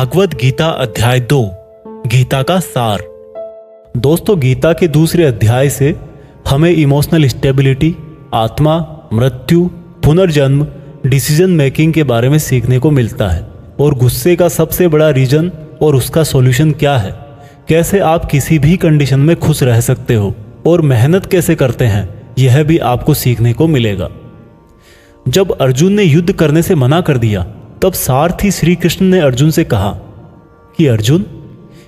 भागवत गीता अध्याय 2 गीता का सार। दोस्तों, गीता के दूसरे अध्याय से हमें इमोशनल स्टेबिलिटी, आत्मा, मृत्यु, पुनर्जन्म, डिसीजन मेकिंग के बारे में सीखने को मिलता है और गुस्से का सबसे बड़ा रीजन और उसका सॉल्यूशन क्या है, कैसे आप किसी भी कंडीशन में खुश रह सकते हो और मेहनत कैसे करते हैं, यह भी आपको सीखने को मिलेगा। जब अर्जुन ने युद्ध करने से मना कर दिया तब सारथी श्री कृष्ण ने अर्जुन से कहा कि अर्जुन,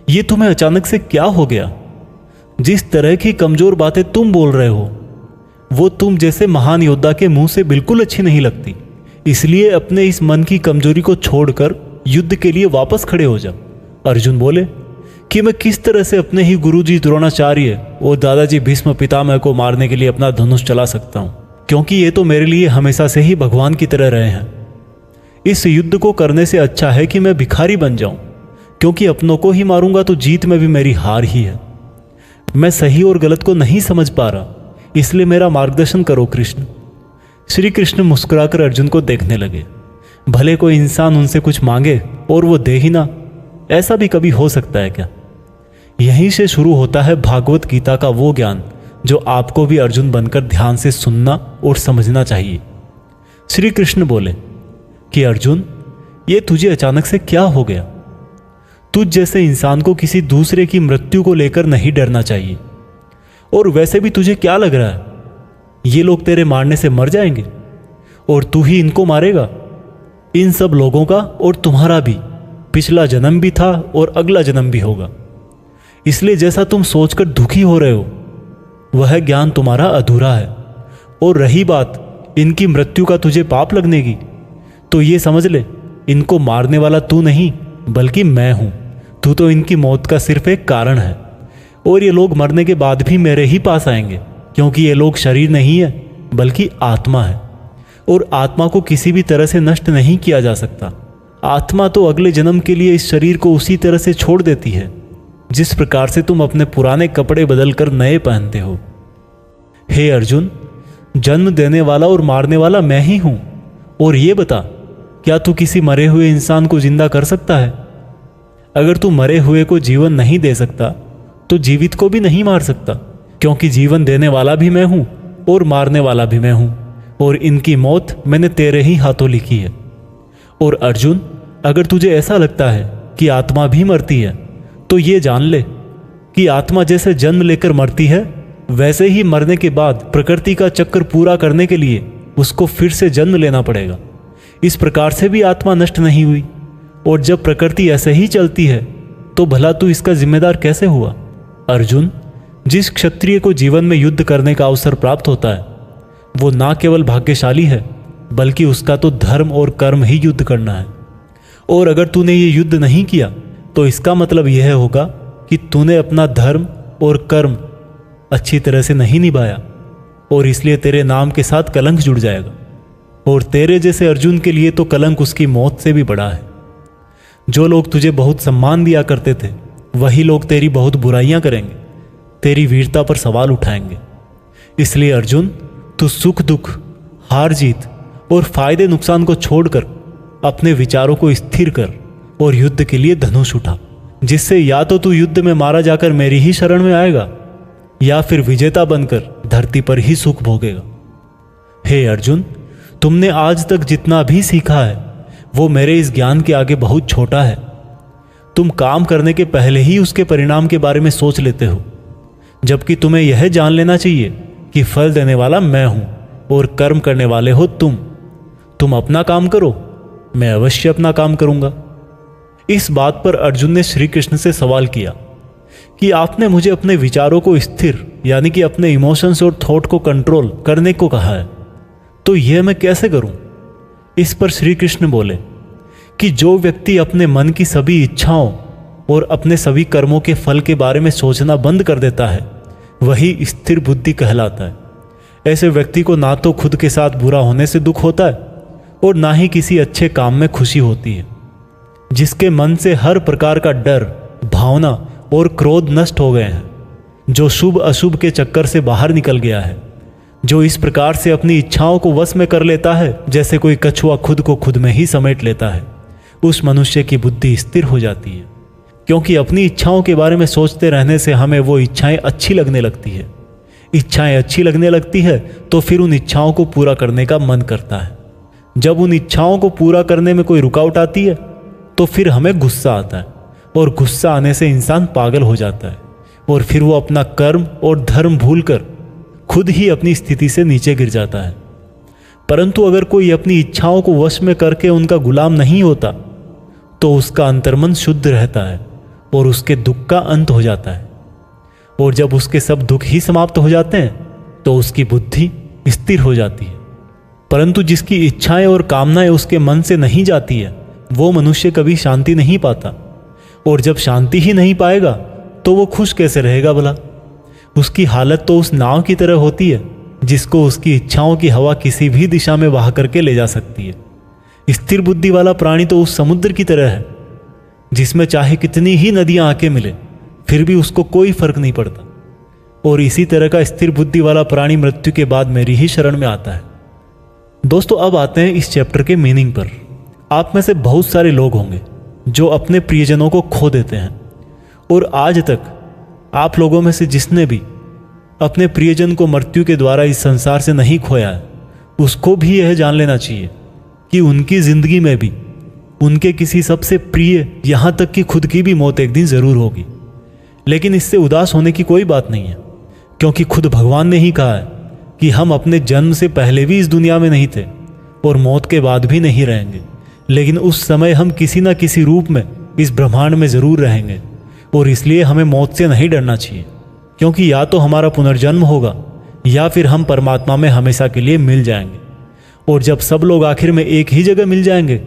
ये तुम्हें अचानक से क्या हो गया? जिस तरह की कमजोर बातें तुम बोल रहे हो वो तुम जैसे महान योद्धा के मुंह से बिल्कुल अच्छी नहीं लगती। इसलिए अपने इस मन की कमजोरी को छोड़कर युद्ध के लिए वापस खड़े हो जा। अर्जुन बोले कि मैं किस तरह से अपने ही गुरुजी द्रोणाचार्य और दादाजी भीष्म पितामह को मारने के लिए अपना धनुष चला सकता हूं, क्योंकि ये तो मेरे लिए हमेशा से ही भगवान की तरह रहे हैं। इस युद्ध को करने से अच्छा है कि मैं भिखारी बन जाऊं, क्योंकि अपनों को ही मारूंगा तो जीत में भी मेरी हार ही है। मैं सही और गलत को नहीं समझ पा रहा, इसलिए मेरा मार्गदर्शन करो कृष्ण। श्री कृष्ण मुस्कुराकर अर्जुन को देखने लगे। भले कोई इंसान उनसे कुछ मांगे और वो दे ही ना, ऐसा भी कभी हो सकता है क्या? यहीं से शुरू होता है भागवत गीता का वो ज्ञान जो आपको भी अर्जुन बनकर ध्यान से सुनना और समझना चाहिए। श्री कृष्ण बोले कि अर्जुन, ये तुझे अचानक से क्या हो गया? तुझ जैसे इंसान को किसी दूसरे की मृत्यु को लेकर नहीं डरना चाहिए। और वैसे भी तुझे क्या लग रहा है, ये लोग तेरे मारने से मर जाएंगे और तू ही इनको मारेगा? इन सब लोगों का और तुम्हारा भी पिछला जन्म भी था और अगला जन्म भी होगा। इसलिए जैसा तुम सोचकर दुखी हो रहे हो वह ज्ञान तुम्हारा अधूरा है। और रही बात इनकी मृत्यु का तुझे पाप लगने की, तो ये समझ ले, इनको मारने वाला तू नहीं बल्कि मैं हूं। तू तो इनकी मौत का सिर्फ एक कारण है और ये लोग मरने के बाद भी मेरे ही पास आएंगे, क्योंकि ये लोग शरीर नहीं है बल्कि आत्मा है और आत्मा को किसी भी तरह से नष्ट नहीं किया जा सकता। आत्मा तो अगले जन्म के लिए इस शरीर को उसी तरह से छोड़ देती है जिस प्रकार से तुम अपने पुराने कपड़े बदलकर नए पहनते हो। हे अर्जुन, जन्म देने वाला और मारने वाला मैं ही हूं। और ये बता, क्या तू किसी मरे हुए इंसान को जिंदा कर सकता है? अगर तू मरे हुए को जीवन नहीं दे सकता तो जीवित को भी नहीं मार सकता, क्योंकि जीवन देने वाला भी मैं हूं और मारने वाला भी मैं हूं, और इनकी मौत मैंने तेरे ही हाथों लिखी है। और अर्जुन, अगर तुझे ऐसा लगता है कि आत्मा भी मरती है तो ये जान ले कि आत्मा जैसे जन्म लेकर मरती है वैसे ही मरने के बाद प्रकृति का चक्कर पूरा करने के लिए उसको फिर से जन्म लेना पड़ेगा। इस प्रकार से भी आत्मा नष्ट नहीं हुई। और जब प्रकृति ऐसे ही चलती है तो भला तू इसका जिम्मेदार कैसे हुआ? अर्जुन, जिस क्षत्रिय को जीवन में युद्ध करने का अवसर प्राप्त होता है वो ना केवल भाग्यशाली है बल्कि उसका तो धर्म और कर्म ही युद्ध करना है। और अगर तूने ये युद्ध नहीं किया तो इसका मतलब यह होगा कि तूने अपना धर्म और कर्म अच्छी तरह से नहीं निभाया और इसलिए तेरे नाम के साथ कलंक जुड़ जाएगा। और तेरे जैसे अर्जुन के लिए तो कलंक उसकी मौत से भी बड़ा है। जो लोग तुझे बहुत सम्मान दिया करते थे वही लोग तेरी बहुत बुराइयां करेंगे, तेरी वीरता पर सवाल उठाएंगे। इसलिए अर्जुन, तू सुख दुख, हार जीत और फायदे नुकसान को छोड़कर अपने विचारों को स्थिर कर और युद्ध के लिए धनुष उठा, जिससे या तो तू युद्ध में मारा जाकर मेरी ही शरण में आएगा या फिर विजेता बनकर धरती पर ही सुख भोगेगा। हे अर्जुन, तुमने आज तक जितना भी सीखा है वो मेरे इस ज्ञान के आगे बहुत छोटा है। तुम काम करने के पहले ही उसके परिणाम के बारे में सोच लेते हो, जबकि तुम्हें यह जान लेना चाहिए कि फल देने वाला मैं हूं और कर्म करने वाले हो तुम। तुम अपना काम करो, मैं अवश्य अपना काम करूंगा। इस बात पर अर्जुन ने श्री कृष्ण से सवाल किया कि आपने मुझे अपने विचारों को स्थिर यानी कि अपने इमोशंस और थॉट को कंट्रोल करने को कहा है, तो यह मैं कैसे करूं? इस पर श्री कृष्ण बोले कि जो व्यक्ति अपने मन की सभी इच्छाओं और अपने सभी कर्मों के फल के बारे में सोचना बंद कर देता है वही स्थिर बुद्धि कहलाता है। ऐसे व्यक्ति को ना तो खुद के साथ बुरा होने से दुख होता है और ना ही किसी अच्छे काम में खुशी होती है। जिसके मन से हर प्रकार का डर, भावना और क्रोध नष्ट हो गए हैं, जो शुभ अशुभ के चक्कर से बाहर निकल गया है, जो इस प्रकार से अपनी इच्छाओं को वश में कर लेता है जैसे कोई कछुआ खुद को खुद में ही समेट लेता है, उस मनुष्य की बुद्धि स्थिर हो जाती है, क्योंकि अपनी इच्छाओं के बारे में सोचते रहने से हमें वो इच्छाएं अच्छी लगने लगती है। इच्छाएं अच्छी लगने लगती है तो फिर उन इच्छाओं को पूरा करने का मन करता है। जब उन इच्छाओं को पूरा करने में कोई रुकावट आती है तो फिर हमें गुस्सा आता है, और गुस्सा आने से इंसान पागल हो जाता है, और फिर वो अपना कर्म और धर्म भूलकर खुद ही अपनी स्थिति से नीचे गिर जाता है। परंतु अगर कोई अपनी इच्छाओं को वश में करके उनका गुलाम नहीं होता तो उसका अंतर्मन शुद्ध रहता है और उसके दुख का अंत हो जाता है, और जब उसके सब दुख ही समाप्त हो जाते हैं तो उसकी बुद्धि स्थिर हो जाती है। परंतु जिसकी इच्छाएं और कामनाएं उसके मन से नहीं जाती है वो मनुष्य कभी शांति नहीं पाता, और जब शांति ही नहीं पाएगा तो वो खुश कैसे रहेगा भला। उसकी हालत तो उस नाव की तरह होती है जिसको उसकी इच्छाओं की हवा किसी भी दिशा में बहा करके ले जा सकती है। स्थिर बुद्धि वाला प्राणी तो उस समुद्र की तरह है जिसमें चाहे कितनी ही नदियां आके मिले फिर भी उसको कोई फर्क नहीं पड़ता, और इसी तरह का स्थिर बुद्धि वाला प्राणी मृत्यु के बाद मेरी ही शरण में आता है। दोस्तों, अब आते हैं इस चैप्टर के मीनिंग पर। आप में से बहुत सारे लोग होंगे जो अपने प्रियजनों को खो देते हैं, और आज तक आप लोगों में से जिसने भी अपने प्रियजन को मृत्यु के द्वारा इस संसार से नहीं खोया है उसको भी यह जान लेना चाहिए कि उनकी जिंदगी में भी उनके किसी सबसे प्रिय, यहाँ तक कि खुद की भी मौत एक दिन जरूर होगी। लेकिन इससे उदास होने की कोई बात नहीं है, क्योंकि खुद भगवान ने ही कहा है कि हम अपने जन्म से पहले भी इस दुनिया में नहीं थे और मौत के बाद भी नहीं रहेंगे, लेकिन उस समय हम किसी न किसी रूप में इस ब्रह्मांड में जरूर रहेंगे, और इसलिए हमें मौत से नहीं डरना चाहिए, क्योंकि या तो हमारा पुनर्जन्म होगा या फिर हम परमात्मा में हमेशा के लिए मिल जाएंगे। और जब सब लोग आखिर में एक ही जगह मिल जाएंगे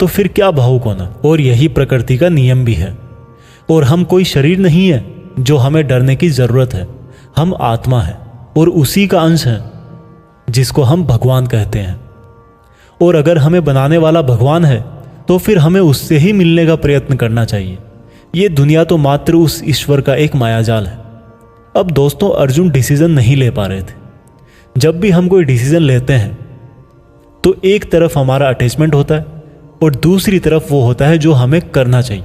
तो फिर क्या भावुक होना। और यही प्रकृति का नियम भी है। और हम कोई शरीर नहीं है जो हमें डरने की जरूरत है, हम आत्मा है और उसी का अंश है जिसको हम भगवान कहते हैं। और अगर हमें बनाने वाला भगवान है तो फिर हमें उससे ही मिलने का प्रयत्न करना चाहिए। ये दुनिया तो मात्र उस ईश्वर का एक मायाजाल है। अब दोस्तों, अर्जुन डिसीजन नहीं ले पा रहे थे। जब भी हम कोई डिसीजन लेते हैं तो एक तरफ हमारा अटैचमेंट होता है और दूसरी तरफ वो होता है जो हमें करना चाहिए,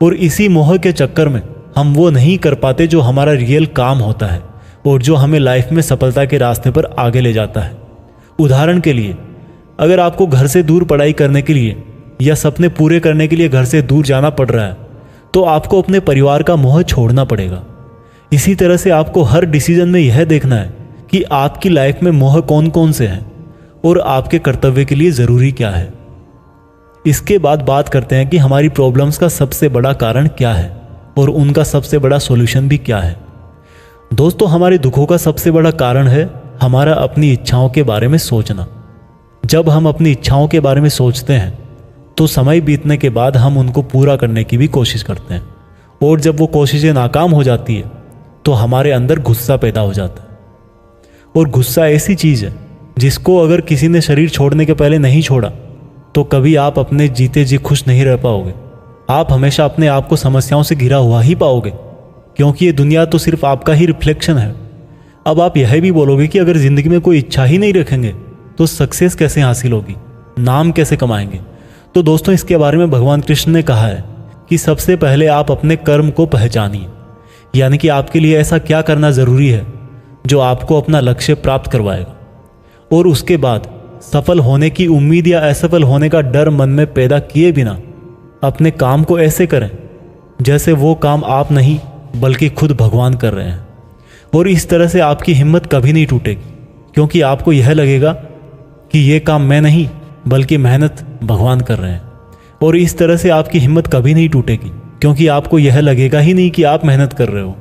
और इसी मोह के चक्कर में हम वो नहीं कर पाते जो हमारा रियल काम होता है और जो हमें लाइफ में सफलता के रास्ते पर आगे ले जाता है। उदाहरण के लिए, अगर आपको घर से दूर पढ़ाई करने के लिए या सपने पूरे करने के लिए घर से दूर जाना पड़ रहा है तो आपको अपने परिवार का मोह छोड़ना पड़ेगा। इसी तरह से आपको हर डिसीजन में यह देखना है कि आपकी लाइफ में मोह कौन कौन से हैं और आपके कर्तव्य के लिए ज़रूरी क्या है। इसके बाद बात करते हैं कि हमारी प्रॉब्लम्स का सबसे बड़ा कारण क्या है और उनका सबसे बड़ा सॉल्यूशन भी क्या है। दोस्तों, हमारे दुखों का सबसे बड़ा कारण है हमारा अपनी इच्छाओं के बारे में सोचना। जब हम अपनी इच्छाओं के बारे में सोचते हैं तो समय बीतने के बाद हम उनको पूरा करने की भी कोशिश करते हैं, और जब वो कोशिशें नाकाम हो जाती है तो हमारे अंदर गुस्सा पैदा हो जाता है। और गुस्सा ऐसी चीज़ है जिसको अगर किसी ने शरीर छोड़ने के पहले नहीं छोड़ा तो कभी आप अपने जीते जी खुश नहीं रह पाओगे। आप हमेशा अपने आप को समस्याओं से घिरा हुआ ही पाओगे, क्योंकि ये दुनिया तो सिर्फ आपका ही रिफ्लेक्शन है। अब आप यह भी बोलोगे कि अगर ज़िंदगी में कोई इच्छा ही नहीं रखेंगे तो सक्सेस कैसे हासिल होगी, नाम कैसे कमाएंगे। तो दोस्तों, इसके बारे में भगवान कृष्ण ने कहा है कि सबसे पहले आप अपने कर्म को पहचानिए, यानी कि आपके लिए ऐसा क्या करना ज़रूरी है जो आपको अपना लक्ष्य प्राप्त करवाएगा, और उसके बाद सफल होने की उम्मीद या असफल होने का डर मन में पैदा किए बिना अपने काम को ऐसे करें जैसे वो काम आप नहीं बल्कि खुद भगवान कर रहे हैं। और इस तरह से आपकी हिम्मत कभी नहीं टूटेगी, क्योंकि आपको यह लगेगा कि ये काम मैं नहीं बल्कि मेहनत भगवान कर रहे हैं। और इस तरह से आपकी हिम्मत कभी नहीं टूटेगी, क्योंकि आपको यह लगेगा ही नहीं कि आप मेहनत कर रहे हो,